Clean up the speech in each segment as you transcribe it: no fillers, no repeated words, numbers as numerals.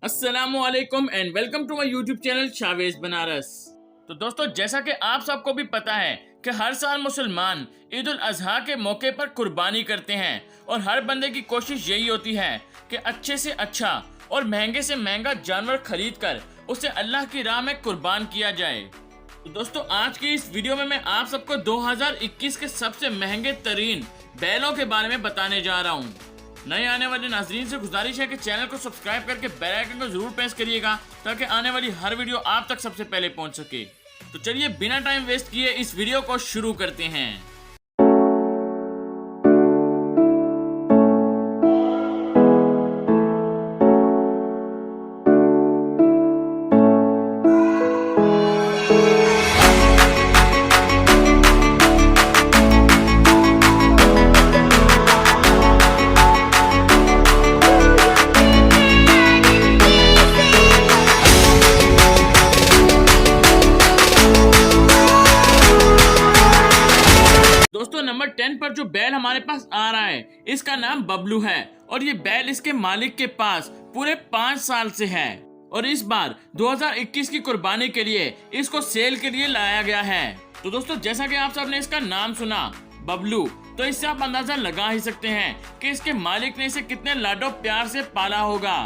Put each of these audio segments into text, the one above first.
अस्सलामुअलैकुम and welcome to my YouTube channel Shavez Banaras. तो दोस्तों, जैसा कि आप सबको भी पता है कि हर साल मुसलमान ईद उल अजहा के मौके पर कुर्बानी करते हैं और हर बंदे की कोशिश यही होती है कि अच्छे से अच्छा और महंगे से महंगा जानवर खरीद कर उसे अल्लाह की राह में कुर्बान किया जाए। तो दोस्तों, आज की इस वीडियो में मैं आप सबको 2021 के सबसे महंगे तरीन बैलों के बारे में बताने जा रहा हूँ। नए आने वाले नाजरीन से गुजारिश है कि चैनल को सब्सक्राइब करके बेल आइकन को जरूर प्रेस करिएगा ताकि आने वाली हर वीडियो आप तक सबसे पहले पहुंच सके। तो चलिए बिना टाइम वेस्ट किए इस वीडियो को शुरू करते हैं। दोस्तों, नंबर 10 पर जो बैल हमारे पास आ रहा है इसका नाम बबलू है और ये बैल इसके मालिक के पास पूरे 5 साल से है और इस बार 2021 की कुर्बानी के लिए इसको सेल के लिए लाया गया है। तो दोस्तों, जैसा कि आप सबने इसका नाम सुना बबलू, तो इससे आप अंदाजा लगा ही सकते हैं कि इसके मालिक ने इसे कितने लाडो प्यार से पाला होगा।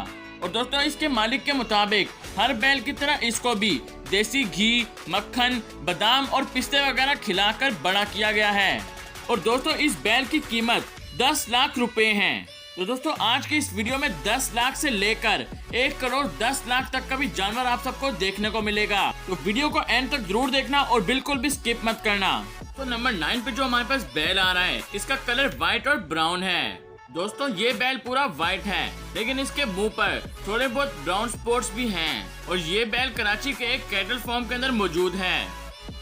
और दोस्तों, इसके मालिक के मुताबिक हर बैल की तरह इसको भी देसी घी, मक्खन, बादाम और पिस्ते वगैरह खिलाकर बड़ा किया गया है। और दोस्तों, इस बैल की कीमत 10 लाख रुपए है। तो दोस्तों, आज की इस वीडियो में 10 लाख से लेकर 1 करोड़ 10 लाख तक का भी जानवर आप सबको देखने को मिलेगा। तो वीडियो को एंड तक जरूर देखना और बिल्कुल भी स्किप मत करना। तो नंबर 9 पे जो हमारे पास बैल आ रहा है इसका कलर व्हाइट और ब्राउन है। दोस्तों, ये बैल पूरा व्हाइट है लेकिन इसके मुंह पर थोड़े बहुत ब्राउन स्पॉट्स भी हैं और ये बैल कराची के एक कैटल फार्म के अंदर मौजूद है।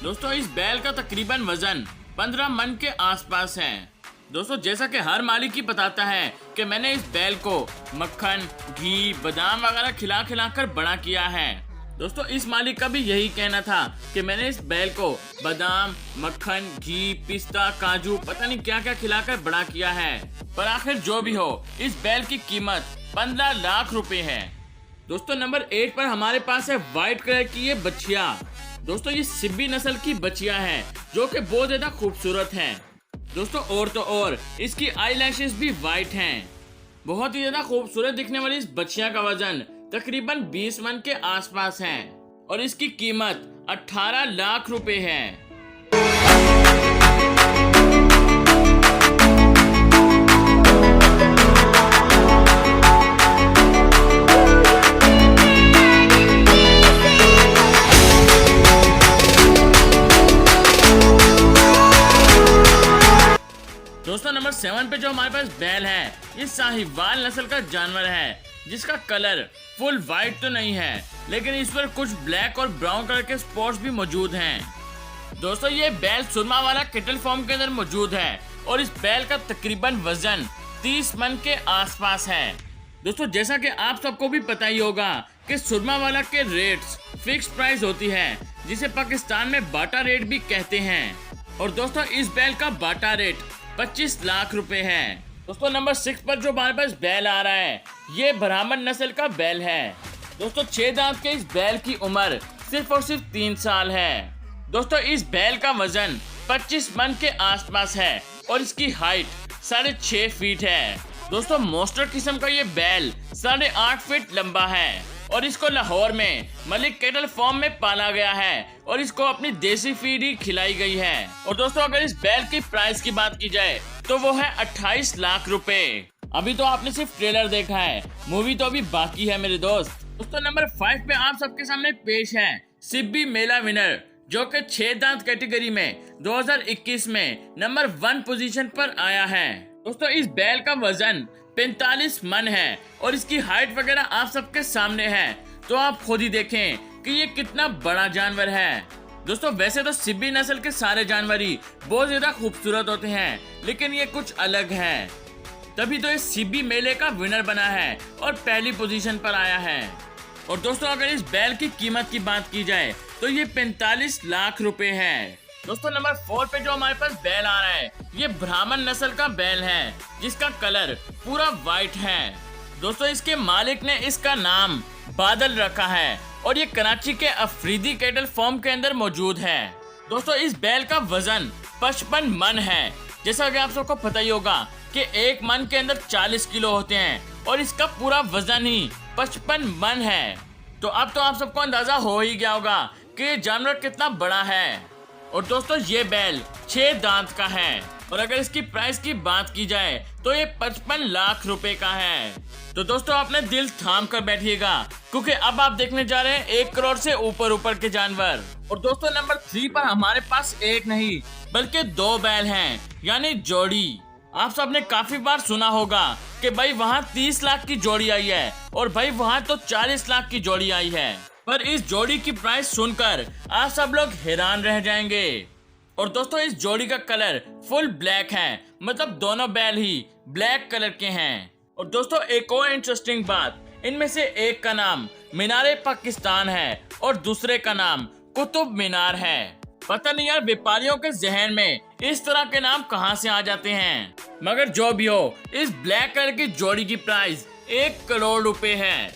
दोस्तों, इस बैल का तकरीबन वजन 15 मन के आसपास है। दोस्तों, जैसा कि हर मालिक ही बताता है कि मैंने इस बैल को मक्खन, घी, बादाम वगैरह खिला खिलाकर बड़ा किया है। दोस्तों, इस मालिक का भी यही कहना था कि मैंने इस बैल को बादाम, मक्खन, घी, पिस्ता, काजू पता नहीं क्या क्या खिलाकर बड़ा किया है। पर आखिर जो भी हो, इस बैल की कीमत 15 लाख रुपए है। दोस्तों, नंबर 8 पर हमारे पास है व्हाइट कलर की ये बछिया। दोस्तों, ये सिब्बी नस्ल की बछिया है जो कि बहुत ज्यादा खूबसूरत है। दोस्तों, और तो और इसकी आई लैशेस भी व्हाइट हैं। बहुत ही ज्यादा खूबसूरत दिखने वाली इस बछिया का वजन तकरीबन 20 मन के आसपास है और इसकी कीमत 18 लाख रुपए है। दोस्तों, नंबर 7 पे जो हमारे पास बैल है ये साहिवाल नस्ल का जानवर है जिसका कलर फुल व्हाइट तो नहीं है लेकिन इस पर कुछ ब्लैक और ब्राउन कलर के स्पॉट्स भी मौजूद हैं। दोस्तों, ये बैल सुरमा वाला कैटल फार्म के अंदर मौजूद है और इस बैल का तकरीबन वजन 30 मन के आसपास है। दोस्तों, जैसा कि आप सबको भी पता ही होगा कि सुरमा वाला के रेट्स फिक्स प्राइस होती है जिसे पाकिस्तान में बाटा रेट भी कहते हैं। और दोस्तों, इस बैल का बाटा रेट 25 लाख रुपए है। दोस्तों, नंबर 6 पर जो हमारे पास बैल आ रहा है ये ब्राह्मण नस्ल का बैल है। दोस्तों, 6 दांत के इस बैल की उम्र सिर्फ और सिर्फ 3 साल है। दोस्तों, इस बैल का वजन 25 मन के आसपास है और इसकी हाइट 6.5 फीट है। दोस्तों, मोस्टर किस्म का ये बैल 8.5 फीट लंबा है और इसको लाहौर में मलिक कैटल फार्म में पाला गया है और इसको अपनी देसी फीड ही खिलाई गई है। और दोस्तों, अगर इस बैल की प्राइस की बात की जाए तो वो है 28 लाख रुपए। अभी तो आपने सिर्फ ट्रेलर देखा है, मूवी तो अभी बाकी है मेरे दोस्त। दोस्तों, नंबर 5 पे आप सबके सामने पेश है सिब्बी मेला विनर जो कि 6 दांत कैटेगरी में 2021 में नंबर 1 पोजीशन पर आया है। दोस्तों, इस बैल का वजन 45 मन है और इसकी हाइट वगैरह आप सबके सामने है, तो आप खुद ही देखें कि ये कितना बड़ा जानवर है। दोस्तों, वैसे तो सिब्बी नस्ल के सारे जानवर ही बहुत ज्यादा खूबसूरत होते हैं लेकिन ये कुछ अलग है, तभी तो ये सिब्बी मेले का विनर बना है और पहली पोजीशन पर आया है। और दोस्तों, अगर इस बैल की कीमत की बात की जाए तो ये 45 लाख रुपए है। दोस्तों, नंबर 4 पे जो हमारे पास बैल आ रहा है ये ब्राह्मण नस्ल का बैल है जिसका कलर पूरा व्हाइट है। दोस्तों इसके मालिक ने इसका नाम बादल रखा है और ये कराची के अफरीदी कैटल फार्म के अंदर मौजूद है। दोस्तों इस बैल का वजन 55 मन है। जैसा कि आप सबको पता ही होगा कि एक मन के अंदर 40 किलो होते हैं और इसका पूरा वजन ही 55 मन है। तो अब तो आप सबको अंदाजा हो ही गया होगा कि ये जानवर कितना बड़ा है। और दोस्तों ये बैल 6 दांत का है और अगर इसकी प्राइस की बात की जाए तो ये 55 लाख रुपए का है। तो दोस्तों अपने दिल थाम कर बैठिएगा क्योंकि अब आप देखने जा रहे हैं 1 करोड़ से ऊपर के जानवर। और दोस्तों नंबर 3 पर हमारे पास एक नहीं बल्कि 2 बैल हैं, यानी जोड़ी। आप सबने काफी बार सुना होगा कि भाई वहाँ 30 लाख की जोड़ी आई है और भाई वहाँ तो 40 लाख की जोड़ी आई है। पर इस जोड़ी की प्राइस सुनकर आप सब लोग हैरान रह जाएंगे। और दोस्तों इस जोड़ी का कलर फुल ब्लैक है, मतलब दोनों बैल ही ब्लैक कलर के हैं। और दोस्तों एक और इंटरेस्टिंग बात, इनमें से एक का नाम मीनारे पाकिस्तान है और दूसरे का नाम कुतुब मीनार है। पता नहीं यार व्यापारियों के जहन में इस तरह के नाम कहां से आ जाते हैं। मगर जो भी हो, इस ब्लैक कलर की जोड़ी की प्राइस 1 करोड़ रुपए है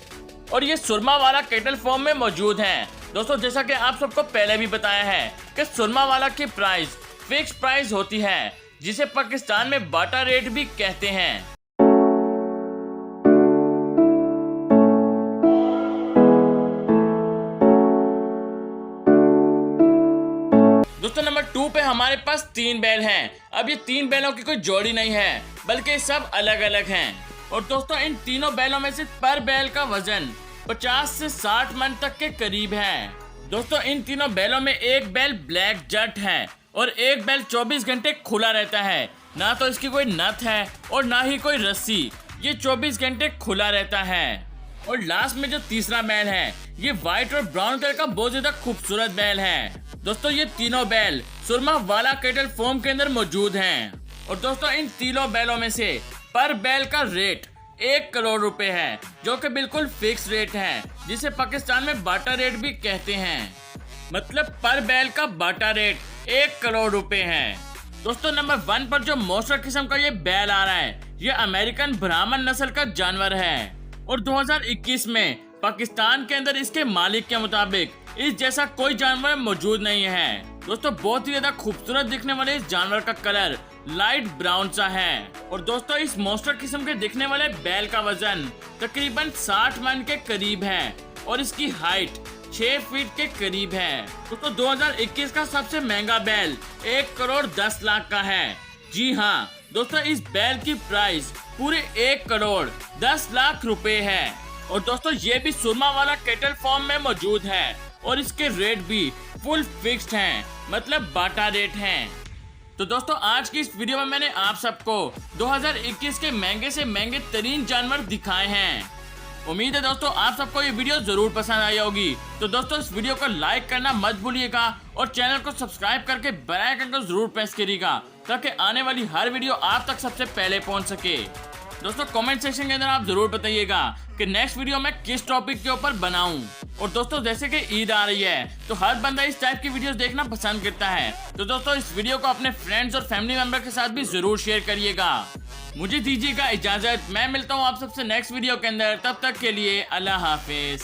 और ये सुरमा वाला कैटल फार्म में मौजूद है। दोस्तों जैसा कि आप सबको पहले भी बताया है कि सुरमा वाला की प्राइस फिक्स प्राइस होती है, जिसे पाकिस्तान में बाटा रेट भी कहते हैं। दोस्तों नंबर 2 पे हमारे पास 3 बैल हैं। अब ये 3 बैलों की कोई जोड़ी नहीं है बल्कि सब अलग अलग हैं। और दोस्तों इन तीनों बैलों में से पर बैल का वजन 50 से 60 मन तक के करीब है। दोस्तों इन तीनों बैलों में एक बैल ब्लैक जट है और एक बैल 24 घंटे खुला रहता है। ना तो इसकी कोई नथ है और ना ही कोई रस्सी, ये 24 घंटे खुला रहता है। और लास्ट में जो तीसरा बैल है ये व्हाइट और ब्राउन कलर का बहुत ज्यादा खूबसूरत बैल है। दोस्तों ये तीनों बैल सुरमा वाला कैटल फार्म के अंदर मौजूद हैं। और दोस्तों इन तीनों बैलों में से पर बैल का रेट 1 करोड़ रुपए है, जो कि बिल्कुल फिक्स रेट है, जिसे पाकिस्तान में बाटा रेट भी कहते हैं। मतलब पर बैल का बाटा रेट 1 करोड़ रुपए है। दोस्तों नंबर 1 पर जो मोस्टर किस्म का ये बैल आ रहा है, ये अमेरिकन ब्राह्मण नस्ल का जानवर है और 2021 में पाकिस्तान के अंदर इसके मालिक के मुताबिक इस जैसा कोई जानवर मौजूद नहीं है। दोस्तों बहुत ही ज्यादा खूबसूरत दिखने वाले इस जानवर का कलर लाइट ब्राउन सा है। और दोस्तों इस मोस्टर किस्म के दिखने वाले बैल का वजन तकरीबन 60 मन के करीब है और इसकी हाइट 6 फीट के करीब है। दोस्तों 2021 का सबसे महंगा बैल 1 करोड़ 10 लाख का है। जी हाँ दोस्तों इस बैल की प्राइस पूरे 1 करोड़ 10 लाख रुपए है। और दोस्तों ये भी सुरमा वाला कैटल फार्म में मौजूद है और इसके रेट भी फुल फिक्स्ड हैं, मतलब बाटा रेट हैं। तो दोस्तों आज की इस वीडियो में मैंने आप सबको 2021 के महंगे से महंगे तरीन जानवर दिखाए हैं। उम्मीद है दोस्तों आप सबको ये वीडियो जरूर पसंद आई होगी। तो दोस्तों इस वीडियो को लाइक करना मत भूलिएगा और चैनल को सब्सक्राइब करके बेल आइकन को जरूर प्रेस करिएगा ताकि आने वाली हर वीडियो आप तक सबसे पहले पहुंच सके। दोस्तों कमेंट सेक्शन के अंदर आप जरूर बताइएगा कि नेक्स्ट वीडियो मैं किस टॉपिक के ऊपर बनाऊं। और दोस्तों जैसे कि ईद आ रही है तो हर बंदा इस टाइप की वीडियोस देखना पसंद करता है। तो दोस्तों इस वीडियो को अपने फ्रेंड्स और फैमिली मेंबर के साथ भी जरूर शेयर करिएगा। मुझे दीजिएगा इजाजत, मैं मिलता हूँ आप सबसे नेक्स्ट वीडियो के अंदर। तब तक के लिए अल्लाह हाफिज।